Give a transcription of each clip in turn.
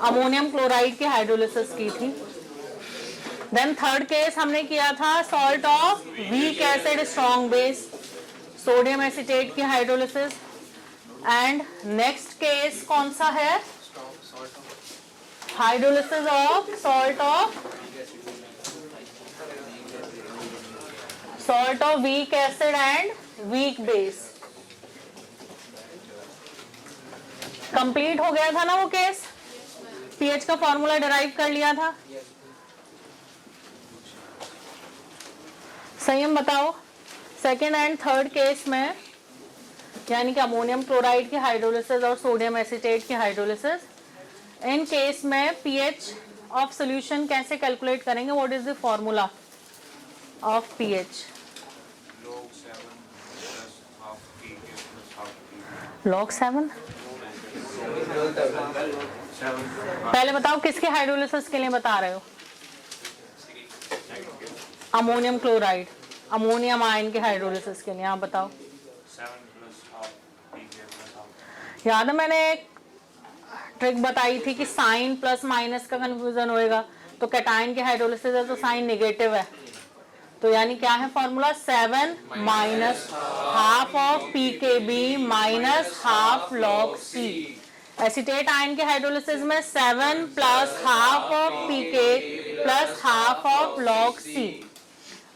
Ammonium chloride की hydrolysis की थी। देन थर्ड केस हमने किया था salt of weak acid strong base, sodium acetate की हाइड्रोलिसिस। एंड नेक्स्ट केस कौन सा है? Hydrolysis of salt of weak acid and weak base. Complete हो गया था ना वो केस? पीएच का फॉर्मूला डिराइव कर लिया था। संयम बताओ, सेकेंड एंड थर्ड केस में यानी कि अमोनियम क्लोराइड की हाइड्रोलिसिस और सोडियम एसीटेट की हाइड्रोलिसिस, इन केस में पीएच ऑफ सॉल्यूशन कैसे कैलकुलेट करेंगे? What is the formula of pH? log 7। पहले बताओ किसके हाइड्रोलिसिस के लिए बता रहे हो? अमोनियम क्लोराइड, अमोनियम आयन के हाइड्रोलिसिस के लिए। आप बताओ। याद है मैंने एक ट्रिक बताई थी कि साइन प्लस माइनस का कंफ्यूजन होएगा, तो कैटायन की हाइड्रोलिसिस है तो साइन नेगेटिव है, तो यानी क्या है formula? 7 minus half of P के बी माइनस हाफ लॉग सी। एसीटेट आयन के हाइड्रोलिसिस में 7 प्लस हाफ ऑफ पी के plus half of log c.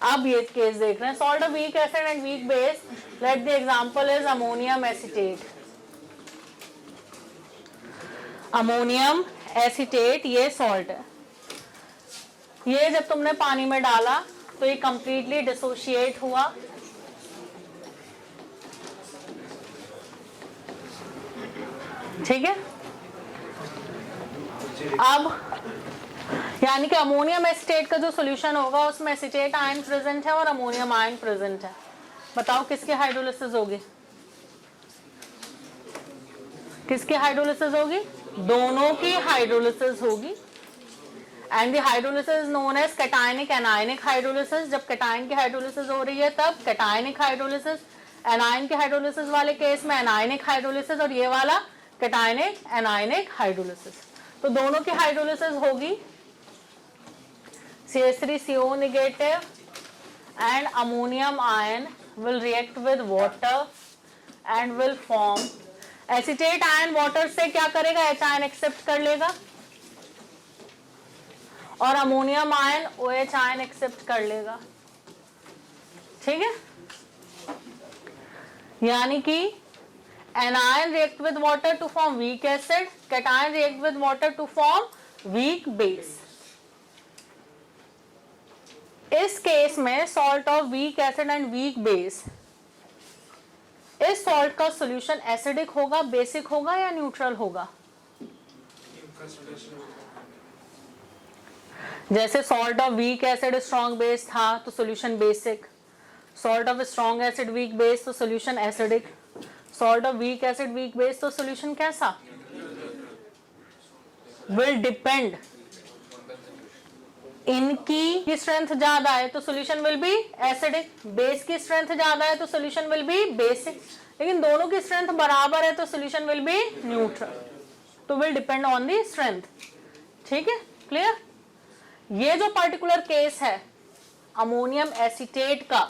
अब ये केस देख रहे हैं, salt of weak acid and weak base. Let the example is ammonium acetate. Ammonium acetate ये salt है। ये जब तुमने पानी में डाला तो ये कंप्लीटली डिसोशिएट हुआ। ठीक है। अब यानी कि अमोनियम एसीटेट का जो सॉल्यूशन होगा उसमें एसीटेट आयन प्रेजेंट है और अमोनियम आयन प्रेजेंट है। बताओ किसकी हाइड्रोलिसिस होगी? किसकी हाइड्रोलिसिस होगी? दोनों की हाइड्रोलिसिस होगी। And the hydrolysis is known as cationic anionic hydrolysis. जब कैटायन की हाइड्रोलिसिस हो रही है तब कैटायनिक हाइड्रोलिसिस, एनायन की हाइड्रोलिसिस वाले केस में एनायनिक हाइड्रोलिसिस, और ये वाला कैटायनिक एनायनिक हाइड्रोलिसिस। तो दोनों की हाइड्रोलिसिस होगी। CH3CO negative and ammonium ion will react with water and will form acetate ion water से क्या करेगा? H आयन एक्सेप्ट कर लेगा और ammonium ion OH ion accept कर लेगा। ठीक है। यानी कि anion react with water to form weak acid, cation react with water to form weak base। इस केस में salt of weak acid and weak base, इस सॉल्ट का सॉल्यूशन एसिडिक होगा, बेसिक होगा या न्यूट्रल होगा? जैसे salt of weak acid strong base था तो solution basic, salt of strong acid weak base तो solution acidic, salt of weak acid weak base तो सॉल्यूशन कैसा? Will depend. इनकी स्ट्रेंथ ज्यादा है तो solution will be acidic, base की स्ट्रेंथ ज्यादा है तो सॉल्यूशन विल बी बेसिक, लेकिन दोनों की स्ट्रेंथ बराबर है तो सॉल्यूशन विल बी न्यूट्रल। तो will depend on the strength. ठीक है, क्लियर? ये जो पर्टिकुलर केस है अमोनियम एसीटेट का,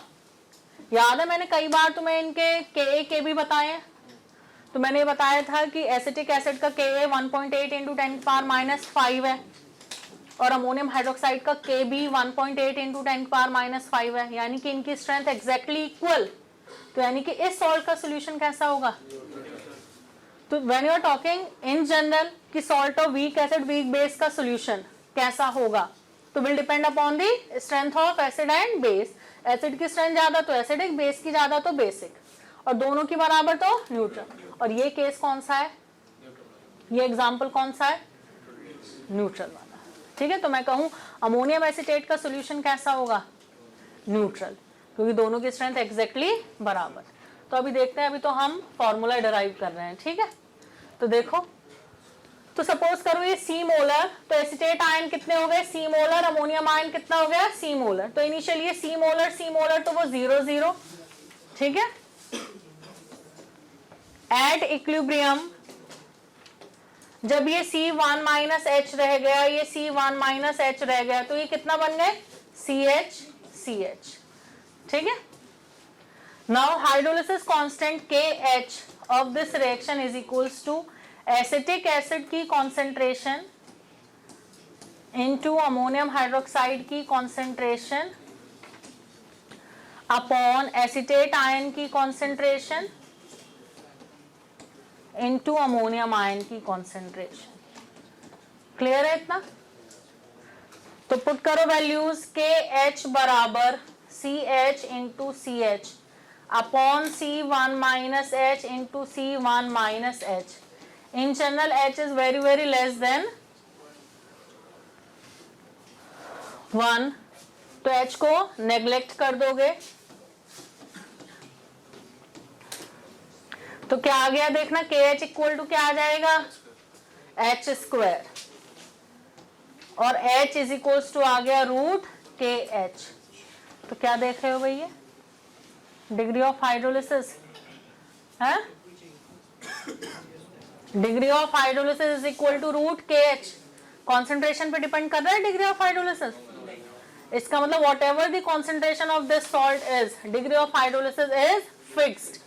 याद है मैंने कई बार तुम्हें इनके के भी बताए। तो मैंने बताया था कि एसिटिक एसिड का Ka 1.8 इंटू 10⁻⁵ है और अमोनियम हाइड्रोक्साइड का Kb 1.8 इंटू 10⁻⁵ है, यानी कि इनकी स्ट्रेंथ एग्जैक्टली इक्वल। तो यानी कि इस सॉल्ट का सॉल्यूशन कैसा होगा? तो when you are talking in general कि salt of weak acid weak base का सॉल्यूशन कैसा होगा, तो will depend upon the strength of acid and base. Acid की स्ट्रेंथ ज्यादा तो एसिडिक, बेस की ज्यादा तो बेसिक, और दोनों की बराबर तो न्यूट्रल। और ये केस कौन सा है? ये एग्जाम्पल कौन सा है? न्यूट्रल वाला। ठीक है, तो मैं कहूं अमोनियम एसीटेट का सॉल्यूशन कैसा होगा? न्यूट्रल, क्योंकि दोनों की स्ट्रेंथ एग्जैक्टली बराबर। तो अभी देखते हैं, अभी तो हम फॉर्मूला डिराइव कर रहे हैं। ठीक है, तो देखो, तो सपोज करो ये सी मोलर, तो एसीटेट आयन कितने हो गए? सी मोलर। अमोनियम आयन कितना हो गया? सी मोलर। तो इनिशियली ये सी मोलर तो वो 0 0। ठीक है, एट इक्विलिब्रियम जब ये C1 माइनस एच रह गया, ये C1 माइनस एच रह गया, तो ये कितना बन गए CH CH। ठीक है। Now hydrolysis constant KH of this reaction is equals to acetic acid की कॉन्सेंट्रेशन इनटू अमोनियम हाइड्रोक्साइड की कॉन्सेंट्रेशन अपॉन एसिटेट आयन की कॉन्सेंट्रेशन इनटू अमोनियम आयन की कॉन्सेंट्रेशन। क्लियर है इतना? तो पुट करो वैल्यूज, KH बराबर CH into CH upon C1 minus H into C1 minus H। In general H is very very less than 1, तो H को neglect कर दोगे तो क्या आ गया देखना, KH इक्वल टू क्या आ जाएगा H स्क्वायर, और H इज इक्वल्स टू आ गया रूट KH। तो क्या देख रहे हो भैया, डिग्री ऑफ हाइड्रोलिसिस है, degree of hydrolysis is equal to root KH। Concentration पे डिपेंड कर रहा है डिग्री ऑफ हाइड्रोलिसिस। इसका मतलब whatever the concentration of this salt is, degree of hydrolysis is fixed.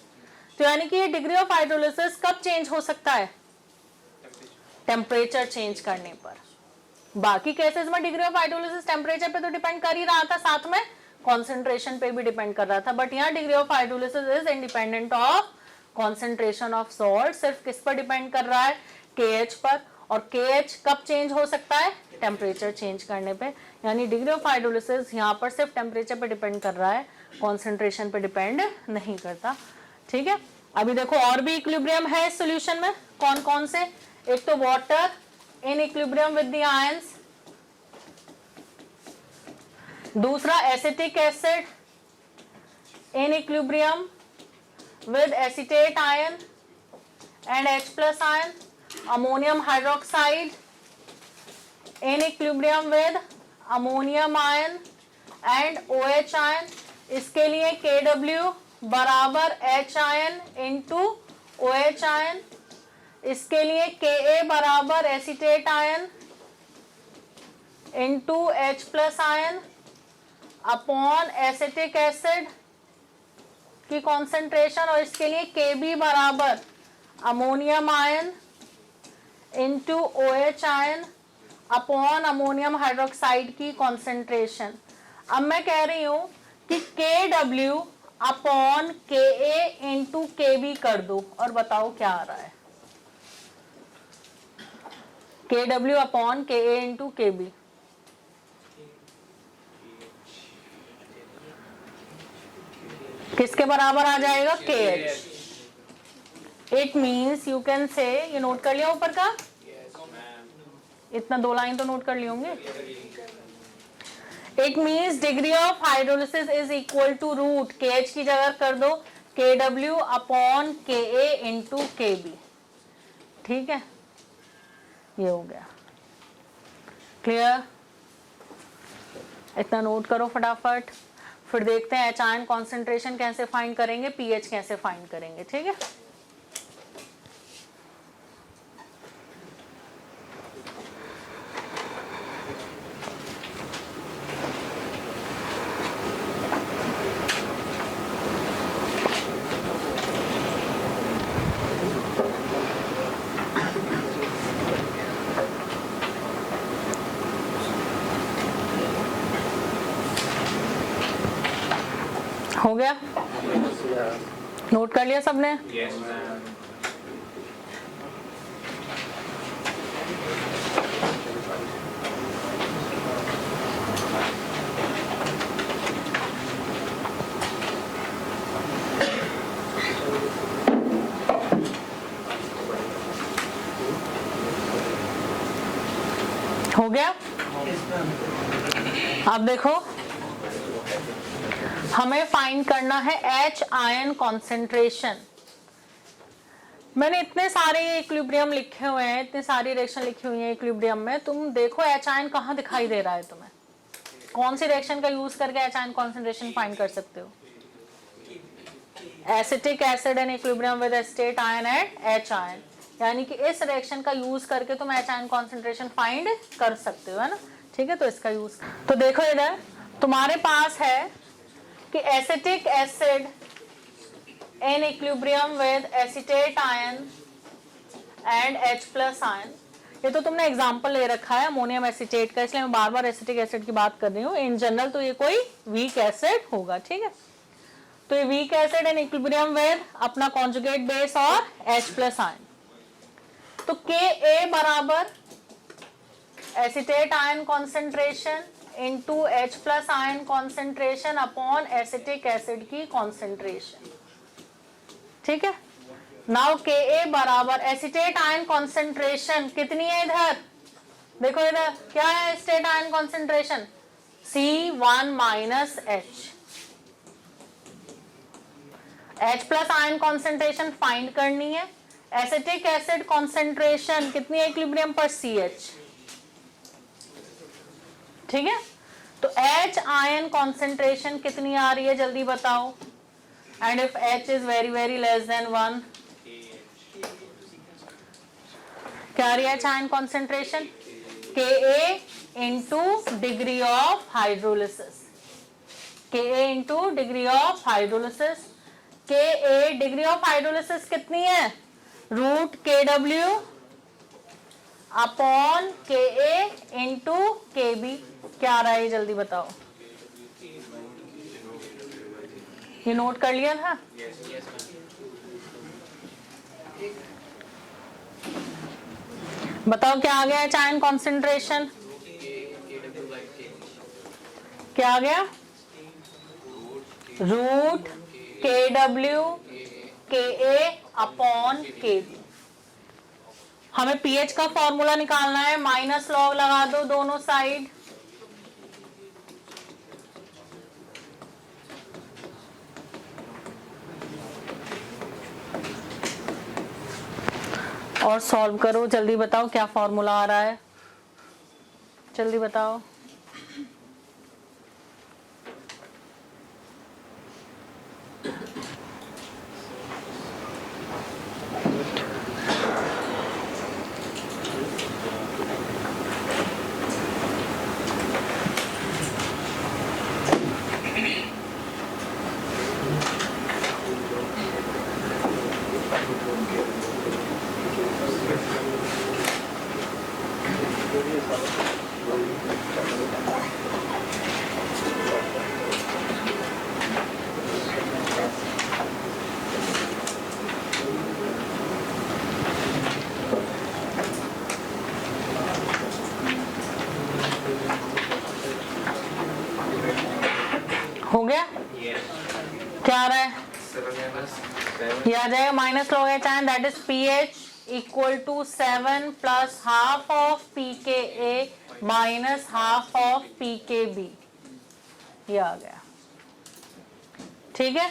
तो यानी कि ये डिग्री ऑफ हाइड्रोलिसिस कब चेंज हो सकता है, टेम्परेचर चेंज करने पर। बाकी केसेस में डिग्री ऑफ हाइड्रोलिसिस टेम्परेचर पे तो डिपेंड कर ही रहा था, साथ में कॉन्सेंट्रेशन पे भी डिपेंड कर रहा था, बट यहाँ degree of hydrolysis is independent of concentration of salt. सिर्फ किस पर डिपेंड कर रहा है, KH पर, और KH कब चेंज हो सकता है, टेम्परेचर चेंज करने पे। यानी डिग्री ऑफ हाइड्रोलिसिस यहाँ पर सिर्फ टेम्परेचर पे डिपेंड कर रहा है, कॉन्सेंट्रेशन पे डिपेंड नहीं करता। ठीक है। अभी देखो और भी इक्विलिब्रियम है इस सॉल्यूशन में, कौन कौन से, एक तो water in equilibrium with the ions, दूसरा acetic acid in equilibrium with acetate ion and H plus ion, ammonium hydroxide in equilibrium with ammonium ion and OH ion। इसके लिए KW बराबर H ion into OH ion, इसके लिए Ka बराबर acetate ion into H plus ion upon acetic acid की concentration, और इसके लिए Kb बराबर ammonium ion into OH ion upon ammonium hydroxide की कॉन्सेंट्रेशन। अब मैं कह रही हूं कि KW upon Ka into Kb कर दो और बताओ क्या आ रहा है, KW upon Ka into Kb। किसके बराबर आ जाएगा, KH। It means you can say, ये नोट कर लिया ऊपर का, इतना 2 लाइन तो नोट कर लिए होंगे। It means degree of hydrolysis is equal to root KH की जगह कर दो KW upon Ka into Kb। ठीक है, ये हो गया क्लियर। इतना नोट करो फटाफट, फिर देखते हैं H आयन कॉन्सेंट्रेशन कैसे फाइंड करेंगे, pH कैसे फाइंड करेंगे। ठीक है, हो गया, नोट कर लिया सबने। हो गया। अब देखो हमें फाइंड करना है H आयन कॉन्सेंट्रेशन। मैंने इतने सारे इक्विलिब्रियम लिखे हुए हैं, इतनी सारी रिएक्शन लिखी हुई है इक्विलिब्रियम में, तुम देखो H आयन कहाँ दिखाई दे रहा है तुम्हें, कौन सी रिएक्शन का यूज करके H आयन कॉन्सेंट्रेशन फाइंड कर सकते हो। Acetic acid in equilibrium with acetate ion and H ion, यानी कि इस रिएक्शन का यूज करके तुम एच आयन कॉन्सेंट्रेशन फाइंड कर सकते हो, है ना। ठीक है, तो इसका यूज, तो देखो इधर तुम्हारे पास है कि acetic acid in equilibrium with acetate ion and H+ ion. ये तो तुमने एग्जांपल ले रखा है अमोनियम एसीटेट का, इसलिए मैं बार बार एसिटिक एसिड की बात कर रही हूँ। इन जनरल तो ये कोई वीक एसिड होगा, ठीक है। तो ये weak acid in equilibrium with अपना कॉन्जुगेट बेस और H+ आयन। तो Ka बराबर acetate ion concentration into H+ ion concentration upon acetic acid की कॉन्सेंट्रेशन, ठीक है। नाउ Ka बराबर एसीटेट आयन कॉन्सेंट्रेशन कितनी है इधर, देखो इधर क्या है acetate ion concentration, C1 minus H+ ion concentration find करनी है। एसिटिक एसिड कॉन्सेंट्रेशन कितनी है इक्विलिब्रियम पर, CH, ठीक है। तो H आयन कॉन्सेंट्रेशन कितनी आ रही है जल्दी बताओ, and if H is very very less than 1, क्या आ रही है H ion concentration, Ka into degree of hydrolysis, Ka into degree of hydrolysis. Ka degree of hydrolysis कितनी है, root KW upon Ka into Kb, क्या आ रहा है जल्दी बताओ, ये नोट कर लिया था। बताओ क्या आ गया है आयन कॉन्सेंट्रेशन, क्या आ गया, root KW Ka upon Kb। हमें पीएच का फॉर्मूला निकालना है, माइनस लॉग लगा दो दोनों साइड, और सॉल्व करो। जल्दी बताओ क्या फॉर्मूला आ रहा है, जल्दी बताओ। हो गया, क्या आ रहा है, ये आ जाएगा minus log H ion that is pH equal to 7 plus half of pKa minus half of pKb, ये आ गया, ठीक है।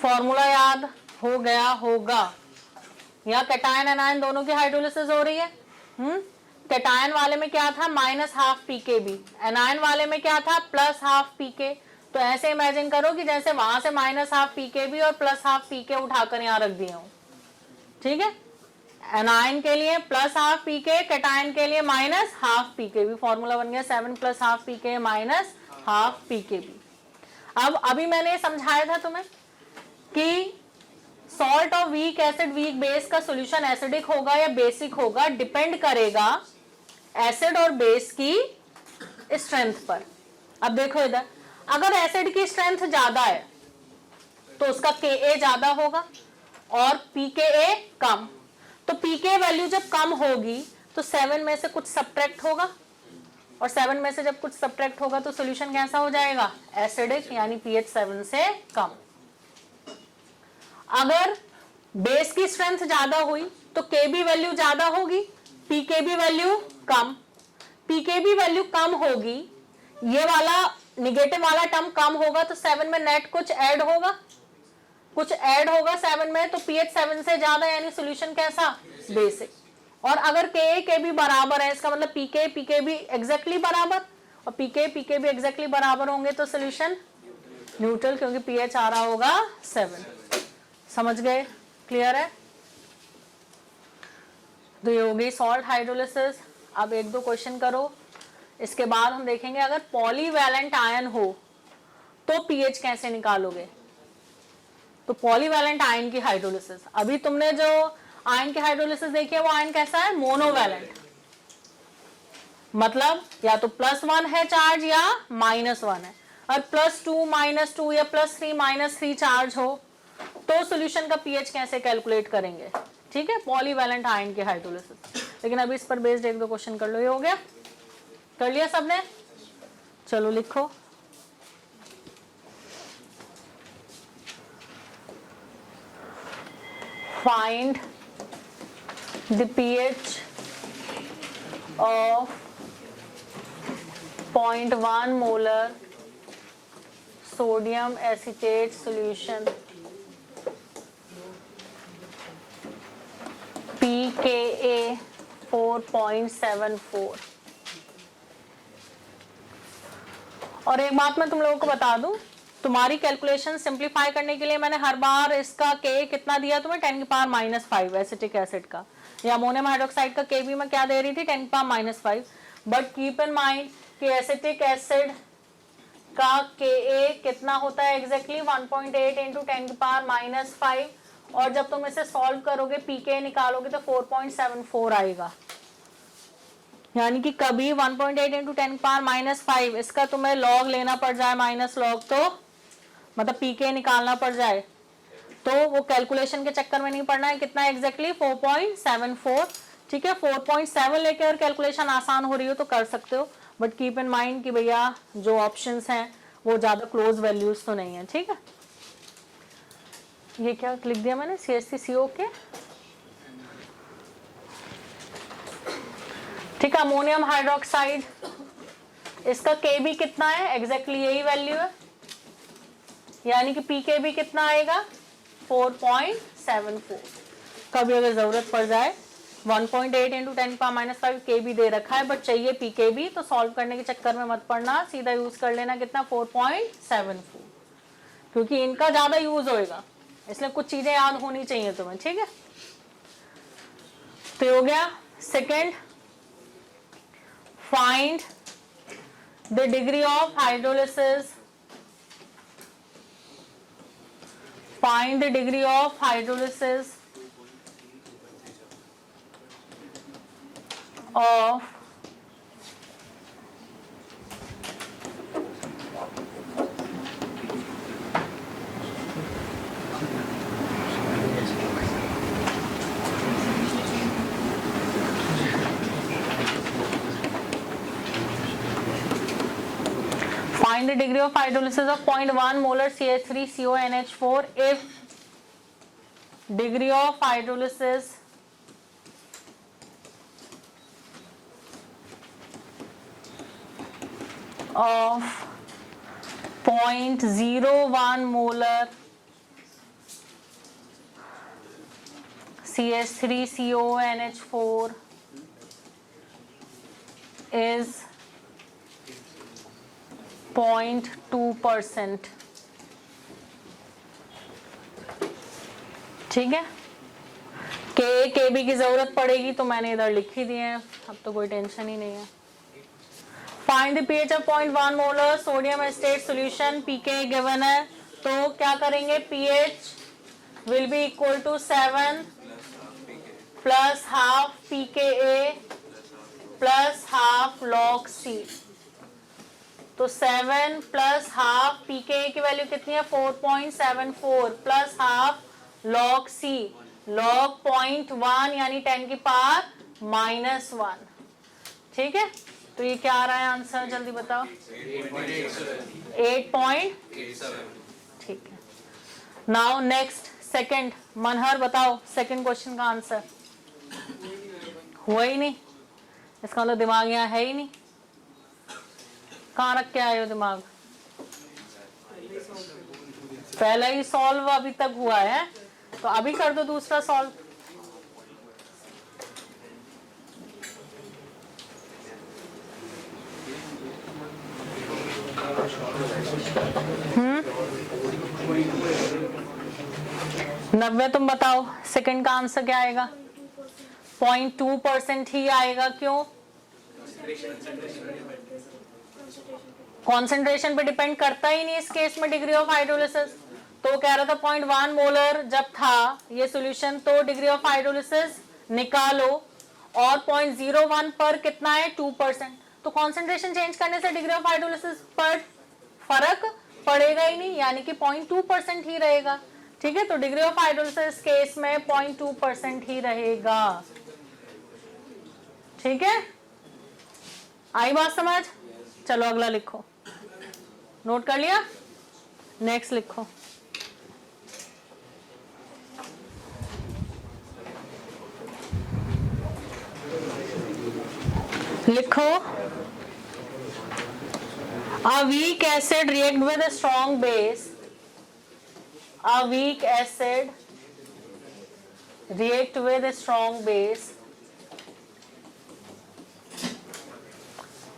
फॉर्मूला याद हो गया होगा। यहाँ कैटायन एनायन दोनों की हाइड्रोलिसिस हो रही है। कैटायन वाले में क्या था, माइनस हाफ pKb, एनायन वाले में क्या था, प्लस हाफ pK। तो ऐसे इमेजिन करो कि जैसे वहां से माइनस हाफ pKb और प्लस हाफ pK उठाकर यहाँ रख दिया हूं, ठीक है। एनायन के लिए प्लस हाफ pK, कैटायन के लिए माइनस हाफ pKb। फॉर्मूला बन गया 7 plus half pK minus half pKb। अब अभी मैंने समझाया था तुम्हें कि सॉल्ट और वीक एसिड वीक बेस का सॉल्यूशन एसिडिक होगा या बेसिक होगा, डिपेंड करेगा एसिड और बेस की स्ट्रेंथ पर। अब देखो इधर, अगर एसिड की स्ट्रेंथ ज्यादा है तो उसका Ka ज्यादा होगा और pKa कम। तो pK वैल्यू जब कम होगी तो 7 में से कुछ सब्ट्रैक्ट होगा, और 7 में से जब कुछ सब्ट्रैक्ट होगा तो सॉल्यूशन कैसा हो जाएगा, एसिडिक, यानी pH 7 से कम। अगर बेस की स्ट्रेंथ ज्यादा हुई तो Kb वैल्यू ज्यादा होगी, pKb वैल्यू कम। pKb वैल्यू कम होगी, ये वाला निगेटिव वाला टर्म कम होगा, तो 7 में नेट कुछ ऐड होगा, कुछ ऐड होगा 7 में, तो pH 7 से ज्यादा, यानी सॉल्यूशन कैसा, बेसिक। और अगर Ka Kb बराबर है, इसका मतलब pK pKb एग्जैक्टली बराबर, और pK pKb एग्जैक्टली बराबर होंगे तो सॉल्यूशन न्यूट्रल, क्योंकि pH आ रहा होगा 7। समझ गए, क्लियर है। तो ये हो गई सॉल्ट हाइड्रोलिसिस। अब एक दो क्वेश्चन करो, इसके बाद हम देखेंगे अगर पॉलीवैलेंट आयन हो तो पीएच कैसे निकालोगे। तो पॉलीवैलेंट आयन की हाइड्रोलिसिस, अभी तुमने जो आयन की हाइड्रोलिसिस देखी है वो आयन कैसा है, मोनोवैलेंट, मतलब या तो +1 है चार्ज या -1 है। और +2 -2 या +3 -3 चार्ज हो तो सॉल्यूशन का पीएच कैसे कैलकुलेट करेंगे, ठीक है, पॉलीवैलेंट आयन की हाइड्रोलिसिस। लेकिन अभी इस पर बेस्ड एक दो क्वेश्चन कर लो। ये हो गया, कर लिया सबने, चलो लिखो। Find the pH of 0.1 molar sodium acetate solution pKa 4.74। और एक बात मैं तुम लोगों को बता दूं, तुम्हारी कैलकुलेशन सिंप्लीफाई करने के लिए मैंने हर बार इसका K कितना दिया तुम्हें, 10⁻⁵ एसिटिक एसिड का, या अमोनियम हाइड्रोक्साइड का K भी मैं क्या दे रही थी, 10⁻⁵। बट कीप इन माइंड कि एसिटिक एसिड का Ka कितना होता है एग्जैक्टली 1.8 इंटू 10⁻⁵, और जब तुम इसे सॉल्व करोगे pK निकालोगे तो 4.74 आएगा। यानी कि कभी 1.8 इंटू 10⁻⁵ इसका तुम्हें लॉग लेना पड़ जाए, माइनस लॉग, तो मतलब pK निकालना पड़ जाए, तो वो कैलकुलेशन के चक्कर में नहीं पड़ना है। कितना एग्जैक्टली 4.74, ठीक है। 4.7 लेके और कैलकुलेशन आसान हो रही हो तो कर सकते हो, बट कीप इन माइंड कि भैया जो ऑप्शंस हैं वो ज्यादा क्लोज वैल्यूज तो नहीं है, ठीक है। ये क्या लिख दिया मैंने, CH3CO के, ठीक है। अमोनियम हाइड्रोक्साइड, इसका K भी कितना है एग्जैक्टली यही वैल्यू है, यानी कि pK भी कितना आएगा 4.74। कभी अगर जरूरत पड़ जाए 1.8 इंटू 10⁻⁵ K भी दे रखा है, बट चाहिए pK भी, तो सॉल्व करने के चक्कर में मत पड़ना, सीधा यूज कर लेना कितना 4.74, क्योंकि इनका ज्यादा यूज होएगा, इसलिए कुछ चीजें याद होनी चाहिए तुम्हें, ठीक है। तो हो गया second, find the degree of hydrolysis, find the degree of hydrolysis of find the degree of hydrolysis of 0.1 molar CH3CONH4 if degree of hydrolysis of 0.01 molar CH3CONH4 is 0.2%, ठीक है। के बी की जरूरत पड़ेगी तो मैंने इधर लिख ही दिए हैं, अब तो कोई टेंशन ही नहीं है। Find the pH of 0.1 molar sodium acetate solution, pK given है, तो क्या करेंगे, pH will be equal to 7 plus half pKa plus half log C। तो 7 प्लस हाफ pKa की वैल्यू कितनी है 4.74 plus half log C, log 0.1 यानी 10⁻⁻1, ठीक है। तो ये क्या आ रहा है आंसर, जल्दी बताओ, 8.87, ठीक है। नाउ नेक्स्ट सेकंड, मनहर बताओ सेकंड क्वेश्चन का आंसर। हुआ ही नहीं, इसका मतलब दिमाग यहाँ है ही नहीं, कहाँ रख के आए हो दिमाग, पहला ही सॉल्व अभी तक हुआ है, तो अभी कर दो दूसरा सॉल्व। नब्बे तुम बताओ सेकंड का आंसर क्या आएगा, 0.2% ही आएगा। क्यों? कॉन्सेंट्रेशन पे डिपेंड करता ही नहीं इस केस में डिग्री ऑफ हाइड्रोलिसिस। तो कह रहा था 0.1 मोलर जब था ये सॉल्यूशन, तो डिग्री ऑफ हाइड्रोलिसिस निकालो, और 0.01 पर कितना है? 2%। तो कॉन्सेंट्रेशन चेंज करने से डिग्री ऑफ हाइड्रोलिसिस पर फर्क पड़ेगा ही नहीं, यानी कि 0.2% ही रहेगा। ठीक है, तो डिग्री ऑफ हाइड्रोलिसिस केस में 0.2% ही रहेगा। ठीक है, आई बात समझ? चलो अगला लिखो। नोट कर लिया? नेक्स्ट लिखो। लिखो, a weak acid react with a strong base. A weak acid react with a strong base.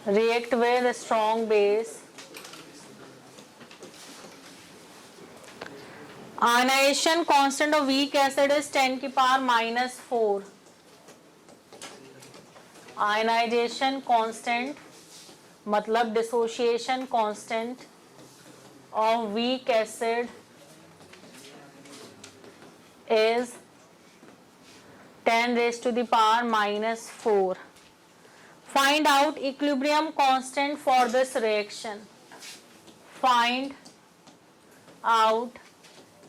React with a strong base. Ionization constant of weak acid is 10 की पावर -4. Ionization constant मतलब dissociation constant of weak acid is 10 raised to the power -4. Find out equilibrium constant for this reaction. Find out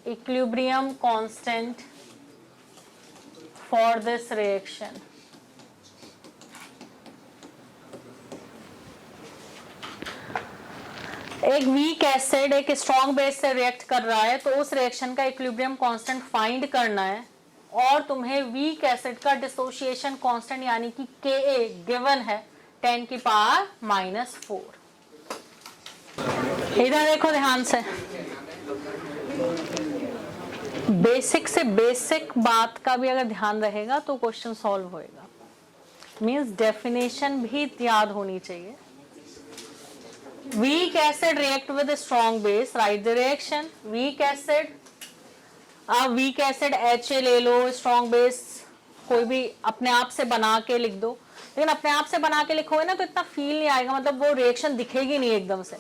equilibrium constant for this reaction. एक weak acid एक strong base से react कर रहा है, तो उस reaction का इक्विलिब्रियम कांस्टेंट फाइंड करना है, और तुम्हें वीक एसिड का डिसोसिएशन कांस्टेंट यानी कि Ka गिवन है 10 की पावर -4। इधर देखो ध्यान से, बेसिक से बेसिक बात का भी अगर ध्यान रहेगा तो क्वेश्चन सॉल्व होएगा। मींस डेफिनेशन भी याद होनी चाहिए। Weak acid react with a strong base. Write the reaction. Weak acid, weak acid HA ले लो, strong base कोई भी अपने आप से बना के लिख दो, लेकिन अपने आप से बना के लिखोगे ना तो इतना फील नहीं आएगा, मतलब वो रिएक्शन दिखेगी नहीं एकदम से।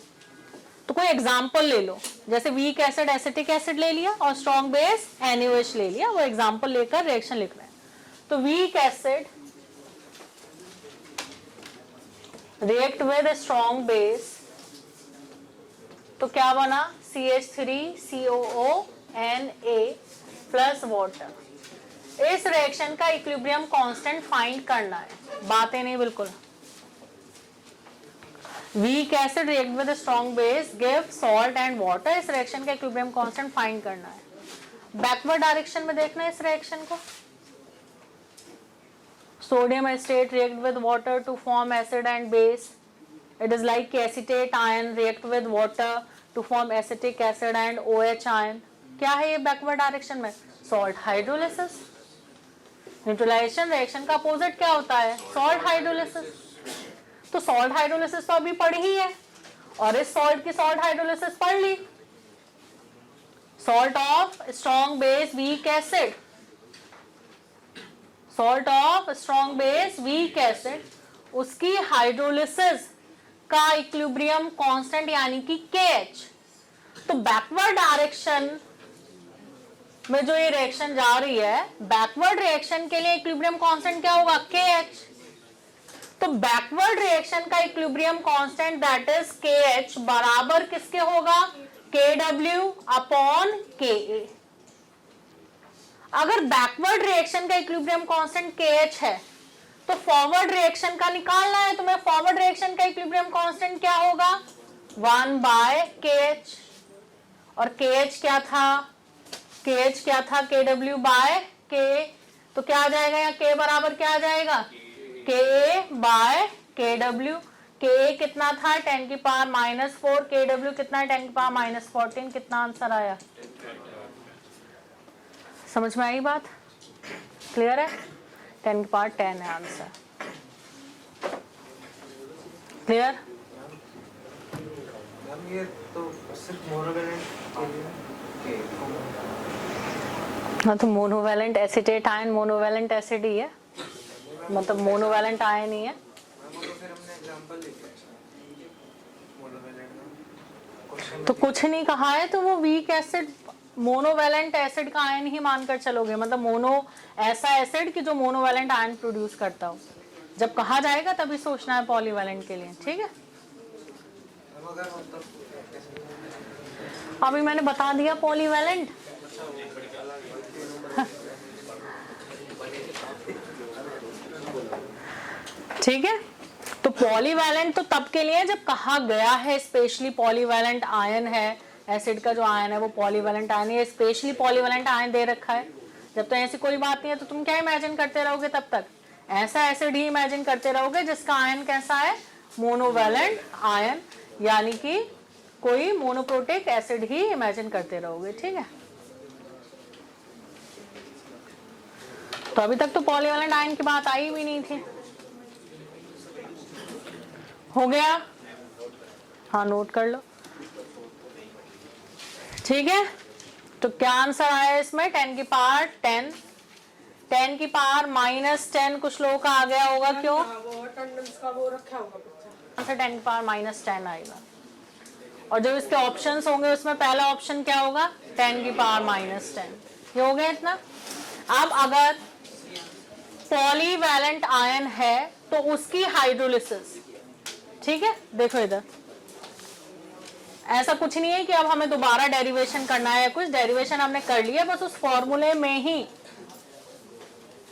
तो कोई एग्जाम्पल ले लो, जैसे वीक एसिड एसिटिक एसिड ले लिया और स्ट्रॉन्ग बेस NaOH ले लिया, वो एग्जाम्पल लेकर रिएक्शन लिख रहे हैं। तो weak acid react with strong base, तो क्या बना? CH3COO plus water. इस रिएक्शन का इक्विलिब्रियम कांस्टेंट फाइंड करना है, बातें नहीं बिल्कुल। Weak acid react with strong base, give salt and water, इस रिएक्शन का इक्विलिब्रियम कांस्टेंट फाइंड करना है। बैकवर्ड डायरेक्शन में देखना है इस रिएक्शन को। Sodium acetate react with water to form acid and base. It is like acetate ion react with water to form acetic acid and OH ion. क्या है ये बैकवर्ड डायरेक्शन में? Salt hydrolysis. न्यूट्रलाइजेशन रिएक्शन का opposite क्या होता है? Salt hydrolysis. तो salt hydrolysis तो अभी पढ़ी ही है, और इस सॉल्ट की सॉल्ट हाइड्रोलिसिस पढ़ ली। Salt of strong base weak acid, salt of strong base weak acid, उसकी हाइड्रोलिसिस का इक्विलिब्रियम कांस्टेंट यानी कि KH। तो बैकवर्ड डायरेक्शन में जो ये रिएक्शन जा रही है, बैकवर्ड रिएक्शन के लिए इक्विलिब्रियम कांस्टेंट क्या होगा? KH। तो बैकवर्ड रिएक्शन का equilibrium constant that is KH बराबर किसके होगा? KW upon KA। अगर बैकवर्ड रिएक्शन का इक्विलिब्रियम कांस्टेंट KH है, तो फॉरवर्ड रिएक्शन का निकालना है तुम्हें। फॉरवर्ड रिएक्शन का इक्विलिब्रियम कांस्टेंट क्या होगा? 1/KH। और KH क्या था? KH क्या था? KW/K। तो क्या आ जाएगा यहाँ? K बराबर क्या आ जाएगा? KA/KW। KA कितना था? 10 की पावर -4। KW कितना है? 10 की पावर -14। कितना आंसर आया? समझ में आई बात? क्लियर है? 10 की पावर 10 है आंसर। क्लियर? ये तो सिर्फ मोनोवैलेंट हाँ, तो monovalent acetate ion monovalent acid ही है। मतलब मोनोवैलेंट आयन ही है। वो तो फिर हमने एग्जांपल लिखा है मोनोवैलेंट का क्वेश्चन तो कुछ नहीं कहा है तो वो वीक एसिड मोनोवैलेंट एसिड का आयन ही मानकर चलोगे, मतलब मोनो ऐसा एसिड कि जो मोनोवैलेंट आयन प्रोड्यूस करता हो। जब कहा जाएगा तभी सोचना है पॉलीवैलेंट के लिए, ठीक है। अगर मतलब अभी मैंने बता दिया पॉलीवैलेंट। ठीक है, तो पॉलीवैलेंट तो तब के लिए जब कहा गया है स्पेशली पॉलीवैलेंट आयन है, एसिड का जो आयन है वो पॉलीवैलेंट आयन है, स्पेशली पॉलीवैलेंट आयन दे रखा है। जब तो ऐसी कोई बात नहीं है तो तुम क्या इमेजिन करते रहोगे, तब तक ऐसा एसिड ही इमेजिन करते रहोगे जिसका आयन कैसा है, मोनोवैलेंट आयन, यानी कि कोई मोनोप्रोटिक एसिड ही इमेजिन करते रहोगे, ठीक है। तो अभी तक तो पॉलीवैलेंट आयन की बात आई भी नहीं थी। हो गया, हाँ नोट कर लो, ठीक है। तो क्या आंसर आया इसमें, 10 की पावर 10, 10 की पावर -10 कुछ लोगों का आ गया होगा, क्यों वो अटेंडेंस का वो रखा होगा बच्चा। आंसर 10 की पावर -10 आएगा। और जो इसके ऑप्शंस होंगे उसमें पहला ऑप्शन क्या होगा, 10 की पावर -10। ये हो गया इतना। अब अगर पॉलीवैलेंट आयन है तो उसकी हाइड्रोलिसिस, ठीक है, देखो इधर ऐसा कुछ नहीं है कि अब हमें दोबारा डेरिवेशन करना है, कुछ डेरिवेशन हमने कर लिया, बस उस फॉर्मूले में ही।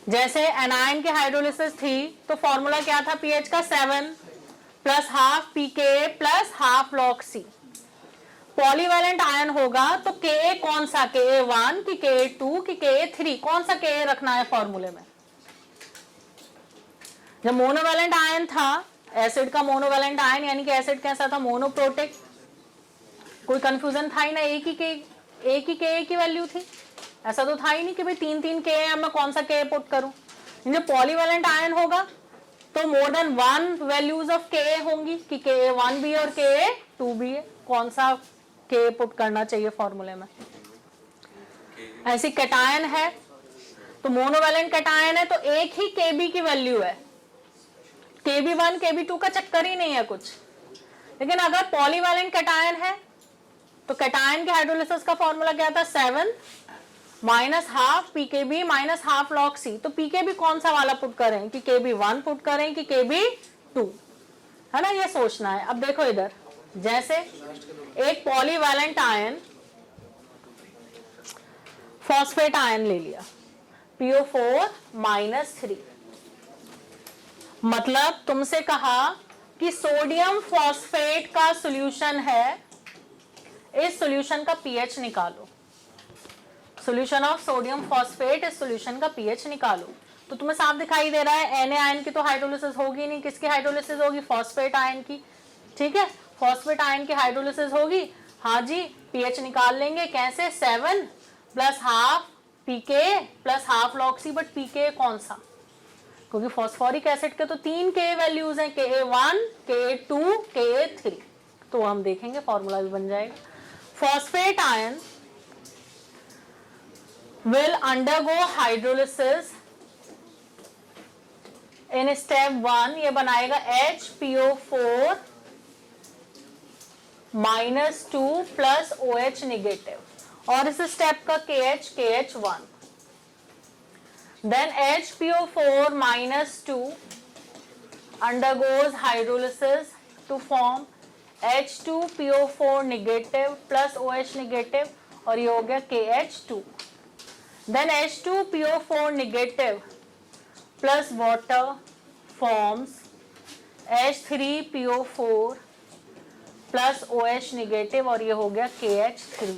जैसे एनायन की हाइड्रोलिसिस थी तो फॉर्मूला क्या था, पीएच का 7 plus half pK plus half log सी। पॉलीवैलेंट आयन होगा तो के कौन सा, के1 की के2 की के3, कौन सा के रखना है फॉर्मूले में। जब मोनोवैलेंट आयन था, एसिड का मोनोवैलेंट आयन, यानी कि एसिड कैसा था, मोनोप्रोटिक, कोई कंफ्यूजन था ही ना, एक ही के की वैल्यू थी, ऐसा तो था ही नहीं कि भाई 3 के है, मैं कौन सा के पुट करूं। जब पॉलीवैलेंट आयन होगा तो मोर देन 1 वैल्यूज ऑफ के होंगी, कि के1 भी है और के2 भी है, कौन सा के पुट करना चाहिए फॉर्मूले में। ऐसी कैटायन है तो मोनोवैलेंट कैटायन है तो एक ही केबी की वैल्यू है, KB1 KB2 का चक्कर ही नहीं है कुछ। लेकिन अगर पॉलीवैलेंट कैटायन है तो कैटायन के हाइड्रोलिसिस का फॉर्मूला क्या था, 7 minus half pKb minus half log C. तो पीकेबी कौन सा वाला पुट करें, कि KB1 पुट करें कि KB2, है ना, ये सोचना है। अब देखो इधर, जैसे एक पॉलीवैलेंट आयन फॉस्फेट आयन ले लिया, PO4-3, मतलब तुमसे कहा कि सोडियम फॉस्फेट का सॉल्यूशन है, इस सॉल्यूशन का पीएच निकालो। सॉल्यूशन ऑफ सोडियम फॉस्फेट, इस सॉल्यूशन का पीएच निकालो। तो तुम्हें साफ दिखाई दे रहा है Na आयन की तो हाइड्रोलिसिस होगी नहीं, किसकी हाइड्रोलिसिस होगी, फॉस्फेट आयन की, ठीक है। फॉस्फेट आयन की हाइड्रोलिसिस होगी, हाँ जी, पीएच निकाल लेंगे कैसे, 7 plus half pK plus half log C. But pK कौन सा, क्योंकि फॉस्फोरिक एसिड के तो 3 के वैल्यूज हैं, Ka1 Ka2 Ka3, तो हम देखेंगे फॉर्मूला भी बन जाएगा। Phosphate ion will undergo hydrolysis in step 1, ये बनाएगा HPO4 -2 प्लस OH निगेटिव, और इस स्टेप का KH1। Then HPO4 -2 undergoes hydrolysis to form H2PO4 negative plus OH negative, और ये हो गया KH2। Then H2PO4 negative plus water forms H3PO4 plus OH negative, और ये हो गया KH3।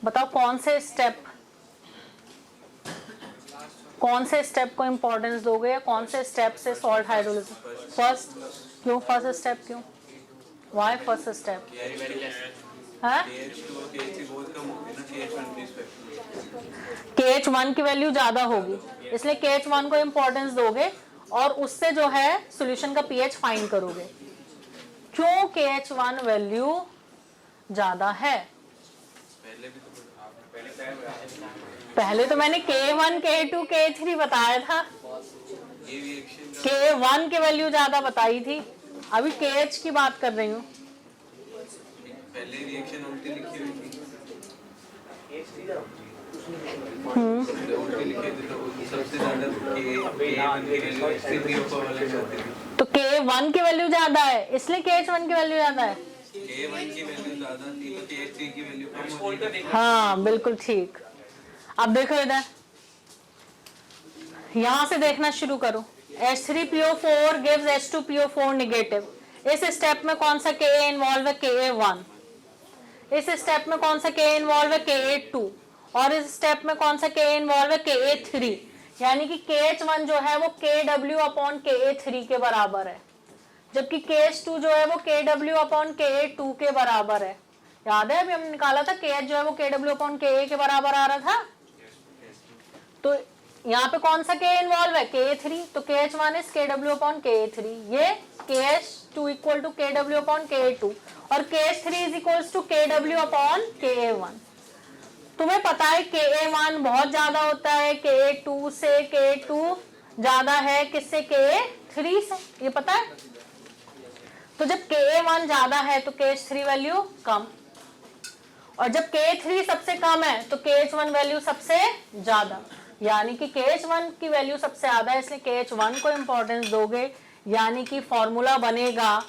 बताओ कौन से स्टेप को इंपॉर्टेंस दोगे, या कौन से स्टेप से सॉल्ट हाइड्रोलिसिस फर्स्ट, क्यों फर्स्ट स्टेप, क्यों, व्हाई फर्स्ट स्टेप, हाँ, KH1 की वैल्यू ज्यादा होगी इसलिए KH1 को इंपॉर्टेंस दोगे, और उससे जो है सॉल्यूशन का पीएच फाइंड करोगे। क्यों KH1 वैल्यू ज्यादा है, पहले भी तो पहले तो मैंने K1 K2 K3 बताया था, ये रिएक्शन K1 की वैल्यू ज्यादा बताई थी, अभी KH की बात कर रही हूँ। पहले रिएक्शन उल्टी लिखी हुई थी, उल्टी लिखी थी तो सबसे ज्यादा K1 की वैल्यू H3PO4 वाले में होती थी। तो K1 की वैल्यू ज्यादा है इसलिए KH1 की वैल्यू ज्यादा है। K1 की वैल्यू ज्यादा थी तो K3 की वैल्यू कम होती थी। हाँ बिल्कुल ठीक। अब देखो इधर, यहां से देखना शुरू करो। H3PO4 gives H2PO4 negative. इस स्टेप में कौन सा Ka इन्वॉल्व है? Ka1। इस स्टेप में कौन सा Ka इन्वॉल्व है? Ka2। और इस स्टेप में कौन सा Ka इन्वॉल्व है? Ka3। यानी कि KH1 जो है वो KW अपॉन Ka3 के बराबर है, जबकि KH2 जो है वो KW अपॉन Ka2 के बराबर है। याद है अभी हमने निकाला था KH जो है वो KW अपॉन Ka के बराबर आ रहा था। तो यहाँ पे कौन सा K इन्वॉल्व है? Ka3। तो KH1 is KW upon Ka3, ये KH2 equal to KW upon Ka2 और KH3 is equal to KW upon Ka1। तुम्हें पता है Ka1 बहुत ज्यादा होता है Ka2 से, Ka2 ज्यादा है किससे? Ka3 से, ये पता है। तो जब Ka1 ज्यादा है तो KH3 वैल्यू कम, और जब K3 सबसे कम है तो KH1 वैल्यू सबसे ज्यादा। यानी कि KH1 की वैल्यू सबसे ज्यादा है इसलिए KH1 को इंपॉर्टेंस दोगे। यानी कि फॉर्मूला बनेगा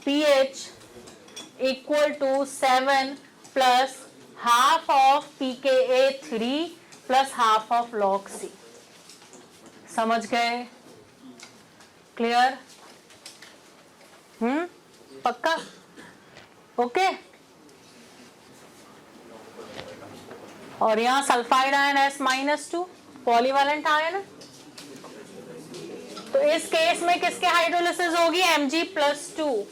pH equal to 7 plus half of pKa3 plus half of log C। समझ गए? क्लियर? पक्का? ओके। और यहाँ sulphide ion S-2 polyvalent ion है, तो इस केस में किसके हाइड्रोलिसिस होगी? Mg+2।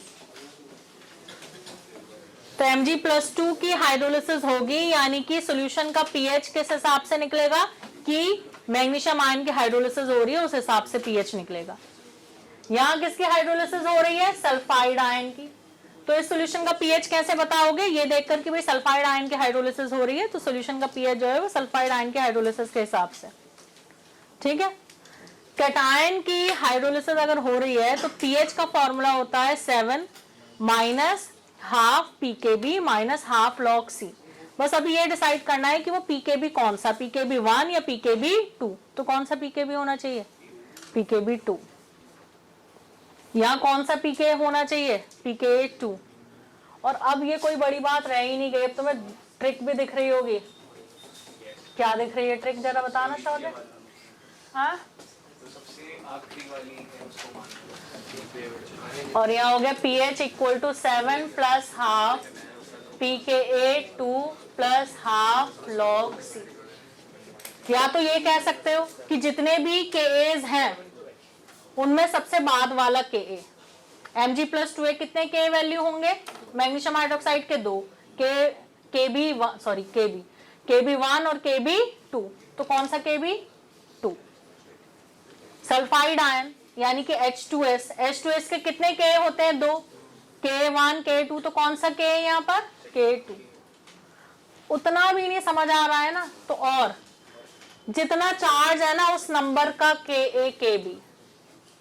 तो Mg+2 की हाइड्रोलिसिस होगी, यानी कि सॉल्यूशन का पीएच किस हिसाब से निकलेगा कि मैग्नीशियम आयन की हाइड्रोलिसिस हो रही है उस हिसाब से पीएच निकलेगा। यहाँ किसकी हाइड्रोलिसिस हो रही है? सल्फाइड आयन की। तो इस सॉल्यूशन का पीएच कैसे बताओगे? ये देखकर कि भाई सल्फाइड आयन की हाइड्रोलिसिस हो रही है तो सॉल्यूशन का पीएच जो है वो सल्फाइड आयन की हाइड्रोलिसिस के हिसाब से। ठीक है। कैटायन की हाइड्रोलिसिस अगर हो रही है तो पीएच का फॉर्मूला होता है 7 minus half pKb minus half log C। बस अभी ये डिसाइड करना है कि वो पीकेबी कौन सा, पीकेबी1 या पीकेबी2। तो कौन सा पीकेबी होना चाहिए? पीकेबी2। यहाँ कौन सा पीके होना चाहिए? pKa2। और अब ये कोई बड़ी बात रह ही नहीं गई, अब तुम्हें ट्रिक भी दिख रही होगी। क्या दिख रही है ट्रिक, जरा बताना चाहोगे? हाँ, सबसे आखिरी वाली है उसको मान। और यहाँ हो गया pH equal to 7 plus half pKa2 plus half log C। या तो ये कह सकते हो कि जितने भी Ka's हैं उनमें सबसे बाद वाला Ka। Mg+2 कितने Ka वैल्यू होंगे? मैग्नीशियम हाइड्रोक्साइड के 2, Kb1 और Kb2। तो कौन सा Kb2? सल्फाइड आयन यानी कि H2S के कितने Ka होते हैं? 2, K1 K2। तो कौन सा K है यहाँ पर? K2। उतना भी नहीं समझ आ रहा है ना, तो और जितना चार्ज है ना उस नंबर का Ka Kb।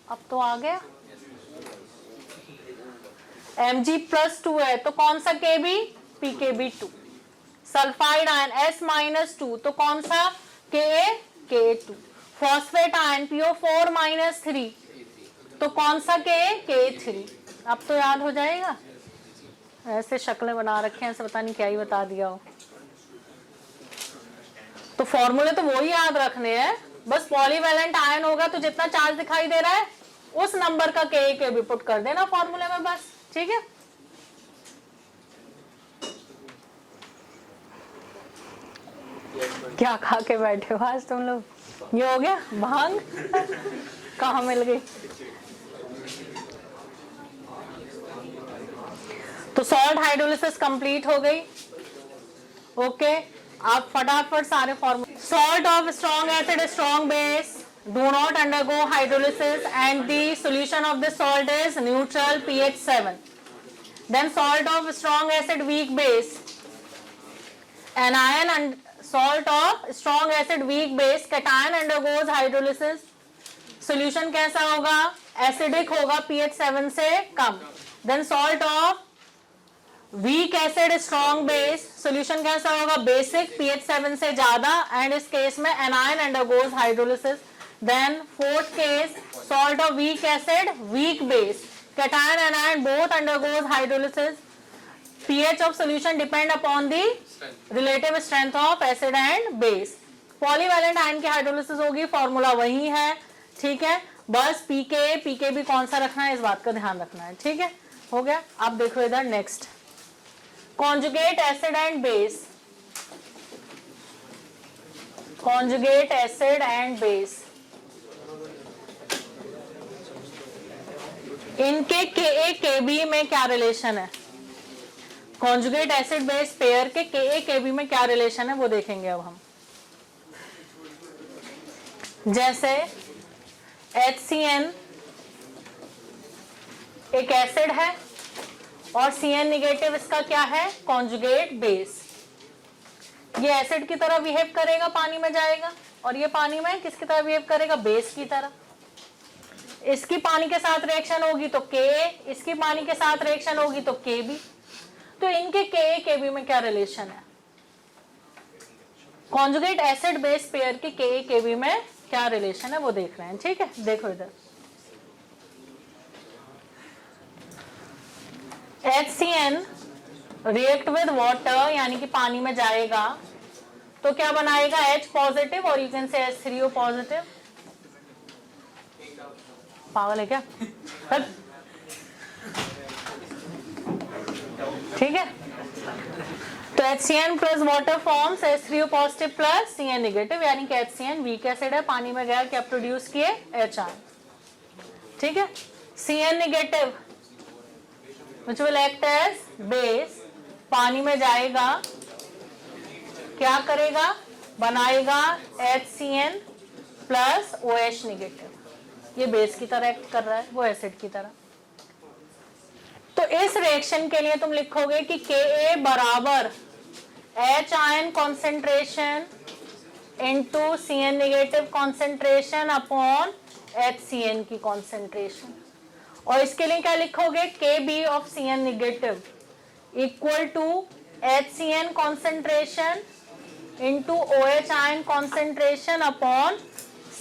अब तो आ गया। Mg+2 है तो कौन सा Kb? pKb2। Sulphide ion S-2 तो कौन सा Ka? Ka2। Phosphate ion PO4-3 तो कौन सा Ka? Ka3। अब तो याद हो जाएगा। ऐसे शक्लें बना रखे हैं, ऐसे पता नहीं क्या ही बता दिया हो। तो फॉर्मूले तो वो ही याद रखने हैं, बस पॉलीवैलेंट आयन होगा तो जितना चार्ज दिखाई दे रहा है उस नंबर का Ka भी पुट कर देना फॉर्मूले में, बस। ठीक है। क्या खा के बैठे हो आज तुम लोग? ये हो गया भांग? कहाँ मिल गई? तो सॉल्ट हाइड्रोलिसिस कंप्लीट हो गई। ओके, आप फटाफट सारे फॉर्मूले। Salt of strong acid, strong base do not undergo hydrolysis and the solution of this salt is neutral pH 7. Then salt of strong acid, weak base anion and salt of strong acid weak base cation undergoes hydrolysis. Solution कैसा होगा? Acidic होगा, pH 7 से कम. Then salt of weak acid strong base, solution कैसा होगा? Basic, pH 7 से ज्यादा, and इस केस में anion undergoes hydrolysis. Then fourth case, salt of weak acid weak base, cation anion both undergoes hydrolysis. pH of solution depend upon the relative strength of acid and base. Polyvalent ion की hydrolysis होगी, formula वही है, ठीक है. बस पीके भी कौन सा रखना है, इस बात का ध्यान रखना है, ठीक है. हो गया. अब देखो इधर next, conjugate acid and base. Conjugate acid and base, इनके Ka Kb में क्या रिलेशन है? कॉन्जुगेट एसिड बेस पेयर के Ka Kb में क्या रिलेशन है वो देखेंगे अब हम. जैसे HCN एक एसिड है और Cn निगेटिव इसका क्या है? Conjugate base. ये एसिड की तरह बिहेव करेगा, पानी में जाएगा, और ये पानी में किसकी तरह बिहेव करेगा? बेस की तरह. इसकी पानी के साथ रिएक्शन होगी तो Ka, इसकी पानी के साथ रिएक्शन होगी तो Kb. तो इनके Ka Kb में क्या रिलेशन है? कॉन्जुगेट एसिड बेस पेयर के Ka Kb में क्या रिलेशन है वो देख रहे हैं, ठीक है. देखो इधर, HCN रिएक्ट विद वाटर, यानी कि पानी में जाएगा तो क्या बनाएगा? H पॉजिटिव, और you can say H3O positive. पागल है क्या? ठीक है. तो HCN plus water forms H3O positive plus Cn negative, यानी कि HCN वीक एसिड है, पानी में गया, क्या प्रोड्यूस किए? H आयन, ठीक है. Cn negative which will act as base, पानी में जाएगा, क्या करेगा? बनाएगा HCN प्लस OH नेगेटिव. ये बेस की तरह एक्ट कर रहा है, वो एसिड की तरह. तो इस रिएक्शन के लिए तुम लिखोगे कि Ka बराबर H ion concentration into Cn negative concentration upon HCN की कॉन्सेंट्रेशन. और इसके लिए क्या लिखोगे? Kb of Cn negative equal to HCN concentration into OH ion concentration upon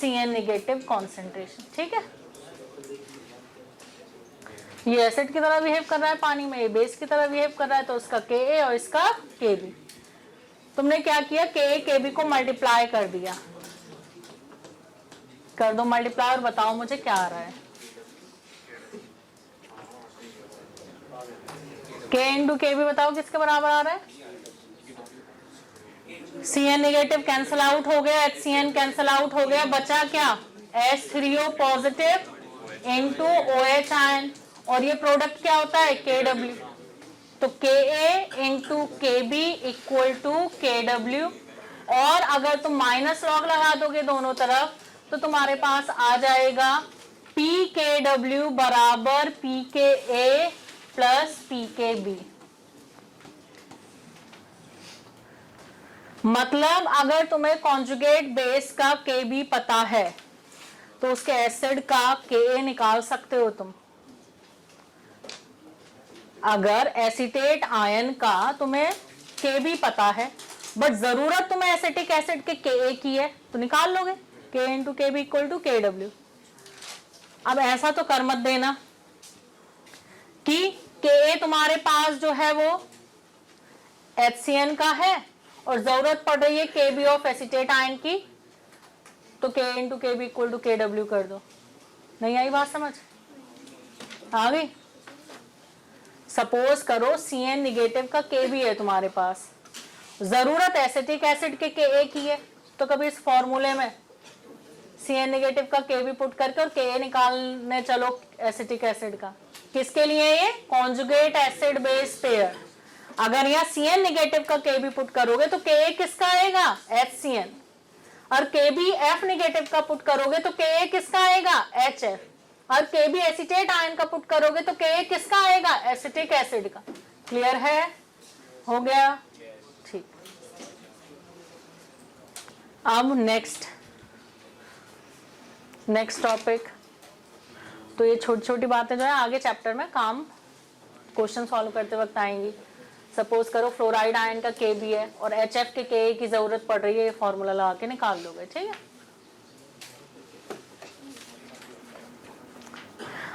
Cn negative concentration, ठीक है. ये एसिड की तरह बिहेव कर रहा है पानी में, ये बेस की तरह बिहेव कर रहा है, तो उसका Ka और इसका Kb. तुमने क्या किया? Ka Kb को मल्टीप्लाई कर दिया. कर दो मल्टीप्लाई और बताओ मुझे क्या आ रहा है. K इंटू Kb बताओ किसके बराबर आ रहा है? Cn नेगेटिव कैंसिल आउट हो गया, HCN कैंसिल आउट हो गया, बचा क्या? H3O positive into OH ion, और ये प्रोडक्ट क्या होता है? Kw. तो Ka into Kb equal to Kw. और अगर तुम माइनस लॉग लगा दोगे दोनों तरफ तो तुम्हारे पास आ जाएगा pKw बराबर pKa प्लस pKb. मतलब अगर तुम्हें कॉन्जुगेट बेस का Kb पता है तो उसके एसिड का Ka निकाल सकते हो तुम. अगर एसिटेट आयन का तुम्हें Kb पता है बट जरूरत तुम्हें एसिटिक एसिड के Ka की है तो निकाल लोगे. K into Kb equal to Kw. अब ऐसा तो कर मत देना कि Ka तुम्हारे पास जो है वो HCN का है और जरूरत पड़ रही है Kb ऑफ एसिटेट आयन की, तो K into Kb equal to Kw कर दो. नहीं आई बात समझ? आ गई? सपोज करो Cn निगेटिव का Kb है तुम्हारे पास, जरूरत एसिटिक एसिड के Ka की है, तो कभी इस फॉर्मूले में Cn नेगेटिव का Kb पुट करके और Ka निकालने चलो एसिटिक एसिड का. किसके लिए? ये कॉन्जुगेट एसिड बेस पेयर. अगर यहाँ Cn नेगेटिव का Kb पुट करोगे तो Ka किसका आएगा? HCN. और Kb F नेगेटिव का पुट करोगे तो Ka किसका आएगा? HF. और Kb एसिटेट आयन का पुट करोगे तो Ka किसका आएगा? एसिटिक एसिड का. क्लियर है? हो गया? ठीक. अब नेक्स्ट टॉपिक, तो ये छोटी छोटी बातें जो है आगे चैप्टर में काम क्वेश्चन सॉल्व करते वक्त आएंगी। सपोज करो फ्लोराइड आयन का के बी है और HF के के की जरूरत पड़ रही है, ये फॉर्मूला लगा के निकाल दोगे, ठीक है।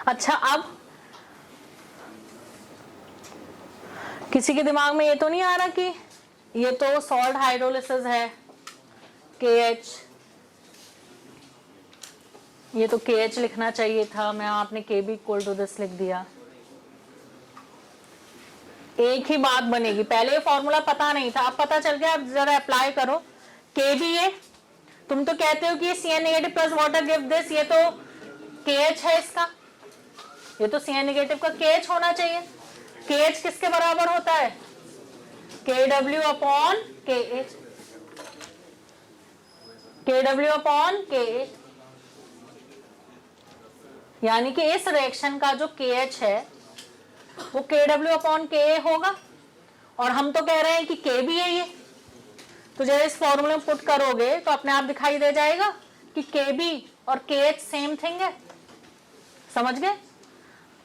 अच्छा, अब किसी के दिमाग में ये तो नहीं आ रहा कि ये तो सॉल्ट हाइड्रोलिसिस है KH, ये तो KH लिखना चाहिए था, मैं आपने KB इक्वल टू दिस लिख दिया। एक ही बात बनेगी, पहले ये फॉर्मूला पता नहीं था, अब पता चल गया। अब जरा अप्लाई करो। KB ये तुम तो कहते हो कि Cn negative plus water give this, ये तो KH है इसका, ये तो Cn नेगेटिव का KH होना चाहिए। KH किसके बराबर होता है? KW upon KH, KW upon KH, यानी कि इस रिएक्शन का जो KH है वो KW अपॉन KA होगा, और हम तो कह रहे हैं कि K भी है ये, तो जब इस फॉर्मूले में पुट करोगे तो अपने आप दिखाई दे जाएगा कि KB और KH सेम थिंग है। समझ गए?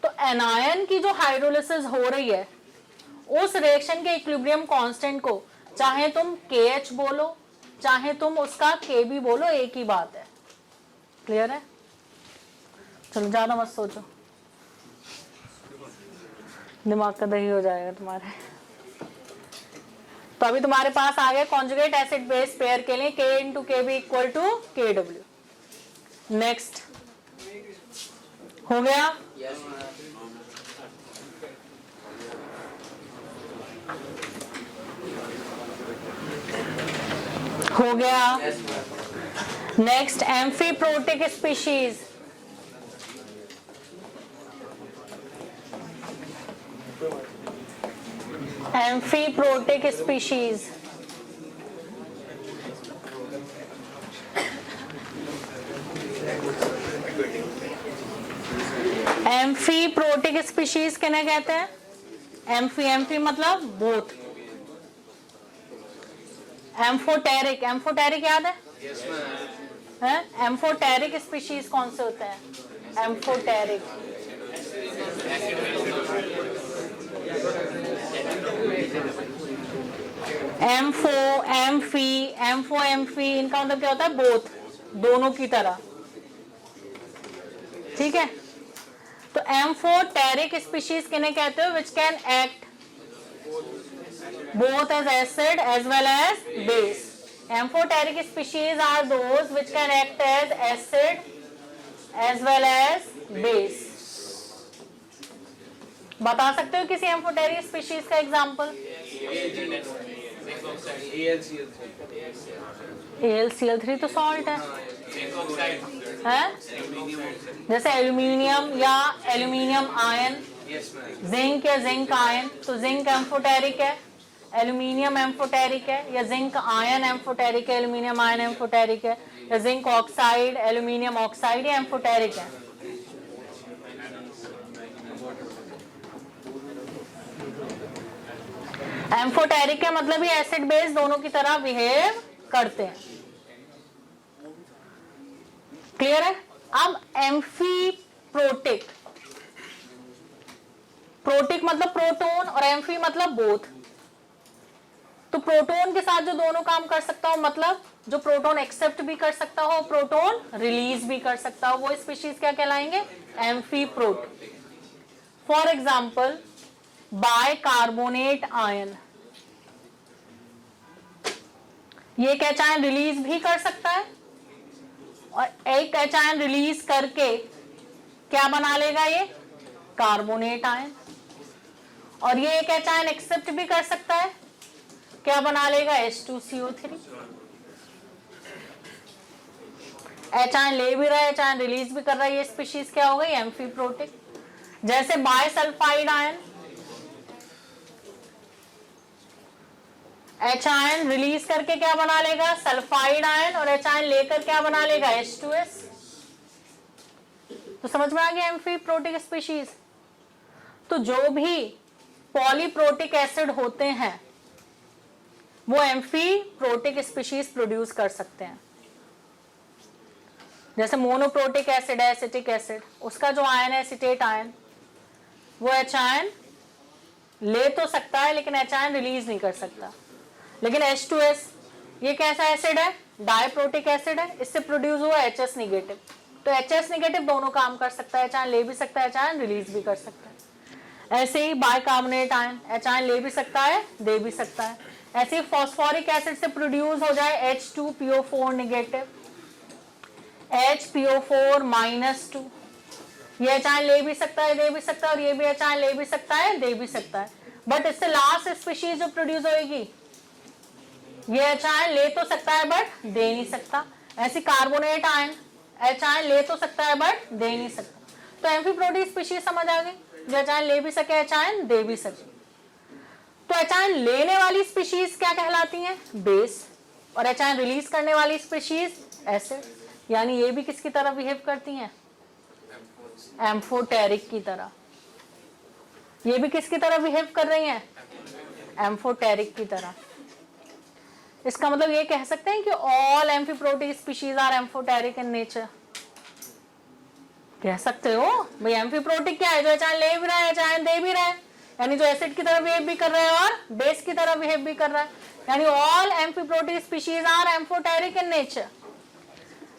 तो एनायन की जो हाइड्रोलिसिस हो रही है उस रिएक्शन के इक्विलिब्रियम कांस्टेंट को चाहे तुम KH बोलो चाहे तुम उसका KB बोलो, एक ही बात है। क्लियर है? चलो ज्यादा मत सोचो, दिमाग का दही हो जाएगा तुम्हारे। तो अभी तुम्हारे पास आ गया कॉन्जुगेट एसिड बेस पेयर के लिए K into KB equal to KW। Next हो गया? हो गया। Next amphiprotic species. Amphiprotic species, amphiprotic species किन्हें कहते हैं? एम्फी मतलब बोथ। एम्फोटेरिक, एम्फोटेरिक याद है? एम्फोटेरिक स्पीशीज कौन से होते हैं? एम्फोटेरिक, एम्फो एम्फी, इनका मतलब क्या होता है? बोथ, दोनों की तरह। ठीक है, तो एम्फोटेरिक स्पीशीज किन्हें कहते हो? Which can act both as acid as well as base. Amphoteric species are those which can act as acid as well as base. बता सकते हो किसी एम्फोटेरिक स्पीशीज का एग्जांपल? AlCl3 तो सॉल्ट है, जैसे एल्यूमिनियम या एल्यूमिनियम आयन, जिंक या जिंक आयन, तो जिंक एम्फोटेरिक है, एल्यूमिनियम एम्फोटेरिक है, या जिंक आयन एम्फोटेरिक है, एल्यूमिनियम आयन एम्फोटेरिक है, या जिंक ऑक्साइड एल्यूमिनियम ऑक्साइड या एम्फोटेरिक है। एम्फोटेरिक का मतलब ही एसिड बेस दोनों की तरह बिहेव करते हैं। क्लियर है? अब एम्फीप्रोटिक, प्रोटिक मतलब प्रोटोन और एम्फी मतलब बोथ। तो प्रोटोन के साथ जो दोनों काम कर सकता हो, मतलब जो प्रोटोन एक्सेप्ट भी कर सकता हो, प्रोटोन रिलीज भी कर सकता हो, वो स्पीशीज क्या कहलाएंगे? Amphiprotic. For example bicarbonate ion, ये एक एच आयन रिलीज भी कर सकता है और एक एच आयन रिलीज करके क्या बना लेगा? ये कार्बोनेट आयन। और ये एक एच आयन एक्सेप्ट भी कर सकता है, क्या बना लेगा? H2CO3। एच आयन ले भी रहा है, एच आयन रिलीज भी कर रहा है, ये स्पीशीज क्या हो गई? एम्फीप्रोटिक। जैसे bisulphide ion, H ion release करके क्या बना लेगा? सल्फाइड आयन, और एच आयन लेकर क्या बना लेगा? H2S। तो समझ में आ गया एम्फीप्रोटिक स्पीशीज। तो जो भी पॉलीप्रोटिक एसिड होते हैं वो एम्फीप्रोटिक स्पीशीज प्रोड्यूस कर सकते हैं। जैसे मोनोप्रोटिक एसिड है, एसिटिक एसिड, उसका जो आयन है एसिटेट आयन, वो एच आयन ले तो सकता है लेकिन एच आयन रिलीज नहीं कर सकता। लेकिन H2S ये कैसा एसिड है? डाइप्रोटिक एसिड है, इससे प्रोड्यूस हुआ HS निगेटिव। तो HS निगेटिव दोनों काम कर सकता है, एच आयन ले भी सकता है, एच आयन रिलीज भी कर सकता है। ऐसे ही बाइकार्बोनेट आयन, एच आयन ले भी सकता है, दे भी सकता है। ऐसे ही फॉस्फोरिक एसिड से प्रोड्यूस हो जाए H2PO4 निगेटिव, HPO4-2, ये एच आयन ले भी सकता है, दे भी सकता है, और ये भी एच आयन ले भी सकता है, दे भी सकता है। बट इससे लास्ट स्पीशीज जो प्रोड्यूस होगी, ये एच आयन ले तो सकता है बट दे नहीं सकता। ऐसी कार्बोनेट आयन, एच आयन ले तो सकता है बट दे नहीं सकता। तो एम्फीप्रोटिक स्पीशीज समझ आ गई, जो एच आयन ले भी सके, एच आयन दे भी सके। तो एच आयन लेने वाली स्पीशीज क्या कहलाती हैं? बेस। और एच आयन रिलीज करने वाली स्पीशीज एसिड। यानी ये भी किसकी तरह बिहेव करती हैं? एम्फोटेरिक की तरह। ये भी किसकी तरह बिहेव कर रही हैं? एम्फोटेरिक की तरह। इसका मतलब ये कह सकते हैं कि all amphiprotic species are amphoteric in nature. कह सकते हो भाई एम्फीप्रोटिक क्या है? जो एच आयन ले भी रहा है, एच आयन दे भी रहा है, यानी जो एसिड की तरह बिहेव भी कर रहा है और बेस की तरह बिहेव भी कर रहा है। यानी all amphiprotic species are amphoteric in nature.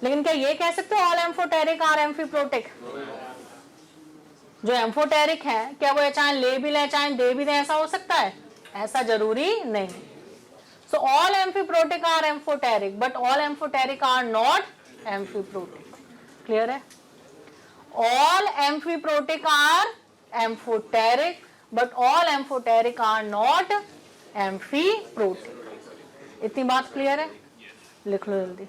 लेकिन क्या ये कह सकते हो ऑल एम्फोटेरिक आर एम्फीप्रोटिक? जो एम्फोटेरिक है क्या वो एच आयन ले भी ले, एच आयन दे भी दे, ऐसा हो सकता है? ऐसा जरूरी नहीं। So all amphiprotic are amphoteric but all amphoteric are not amphiprotic. Clear है? All amphiprotic are amphoteric but all amphoteric are not amphiprotic. इतनी बात क्लियर है? लिख लो जल्दी।